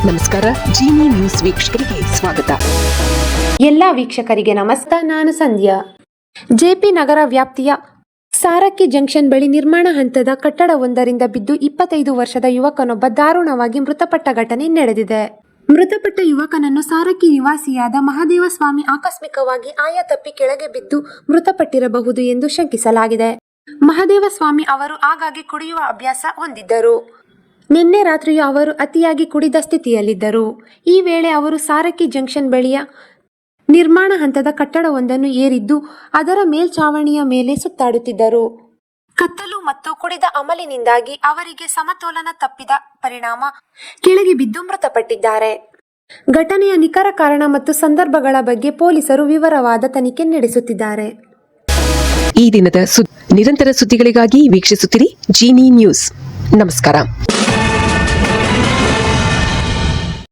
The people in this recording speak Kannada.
ನಮಸ್ಕಾರ. ಜೀನಿ ನ್ಯೂಸ್ ವೀಕ್ಷಕರಿಗೆ ಸ್ವಾಗತ. ಎಲ್ಲ ವೀಕ್ಷಕರಿಗೆ ನಮಸ್ಕಾರ. ನಾನು ಸಂಧ್ಯಾ. ಜೆಪಿ ನಗರ ವ್ಯಾಪ್ತಿಯ ಸಾರಕ್ಕಿ ಜಂಕ್ಷನ್ ಬಳಿ ನಿರ್ಮಾಣ ಹಂತದ ಕಟ್ಟಡವೊಂದರಿಂದ ಬಿದ್ದು 25 ವರ್ಷದ ಯುವಕನೊಬ್ಬ ದಾರುಣವಾಗಿ ಮೃತಪಟ್ಟ ಘಟನೆ ನಡೆದಿದೆ. ಮೃತಪಟ್ಟ ಯುವಕನನ್ನು ಸಾರಕ್ಕಿ ನಿವಾಸಿಯಾದ ಮಹದೇವಸ್ವಾಮಿ ಆಕಸ್ಮಿಕವಾಗಿ ಆಯ ತಪ್ಪಿ ಕೆಳಗೆ ಬಿದ್ದು ಮೃತಪಟ್ಟಿರಬಹುದು ಎಂದು ಶಂಕಿಸಲಾಗಿದೆ. ಮಹದೇವಸ್ವಾಮಿ ಅವರು ಆಗಾಗ್ಗೆ ಕುಡಿಯುವ ಅಭ್ಯಾಸ ಹೊಂದಿದ್ದರು. ನಿನ್ನೆ ರಾತ್ರಿಯೂ ಅವರು ಅತಿಯಾಗಿ ಕುಡಿದ ಸ್ಥಿತಿಯಲ್ಲಿದ್ದರು. ಈ ವೇಳೆ ಅವರು ಸಾರಕ್ಕಿ ಜಂಕ್ಷನ್ ಬಳಿಯ ನಿರ್ಮಾಣ ಹಂತದ ಕಟ್ಟಡವೊಂದನ್ನು ಏರಿದ್ದು ಅದರ ಮೇಲ್ಛಾವಣಿಯ ಮೇಲೆ ಸುತ್ತಾಡುತ್ತಿದ್ದರು. ಕತ್ತಲು ಮತ್ತು ಕುಡಿದ ಅಮಲಿನಿಂದಾಗಿ ಅವರಿಗೆ ಸಮತೋಲನ ತಪ್ಪಿದ ಪರಿಣಾಮ ಕೆಳಗೆ ಬಿದ್ದು ಮೃತಪಟ್ಟಿದ್ದಾರೆ. ಘಟನೆಯ ನಿಖರ ಕಾರಣ ಮತ್ತು ಸಂದರ್ಭಗಳ ಬಗ್ಗೆ ಪೊಲೀಸರು ವಿವರವಾದ ತನಿಖೆ ನಡೆಸುತ್ತಿದ್ದಾರೆ. ಈ ದಿನದ ನಿರಂತರ ಸುದ್ದಿಗಳಿಗಾಗಿ ವೀಕ್ಷಿಸುತ್ತಿರಿ ಜೀನಿ ನ್ಯೂಸ್. ನಮಸ್ಕಾರ.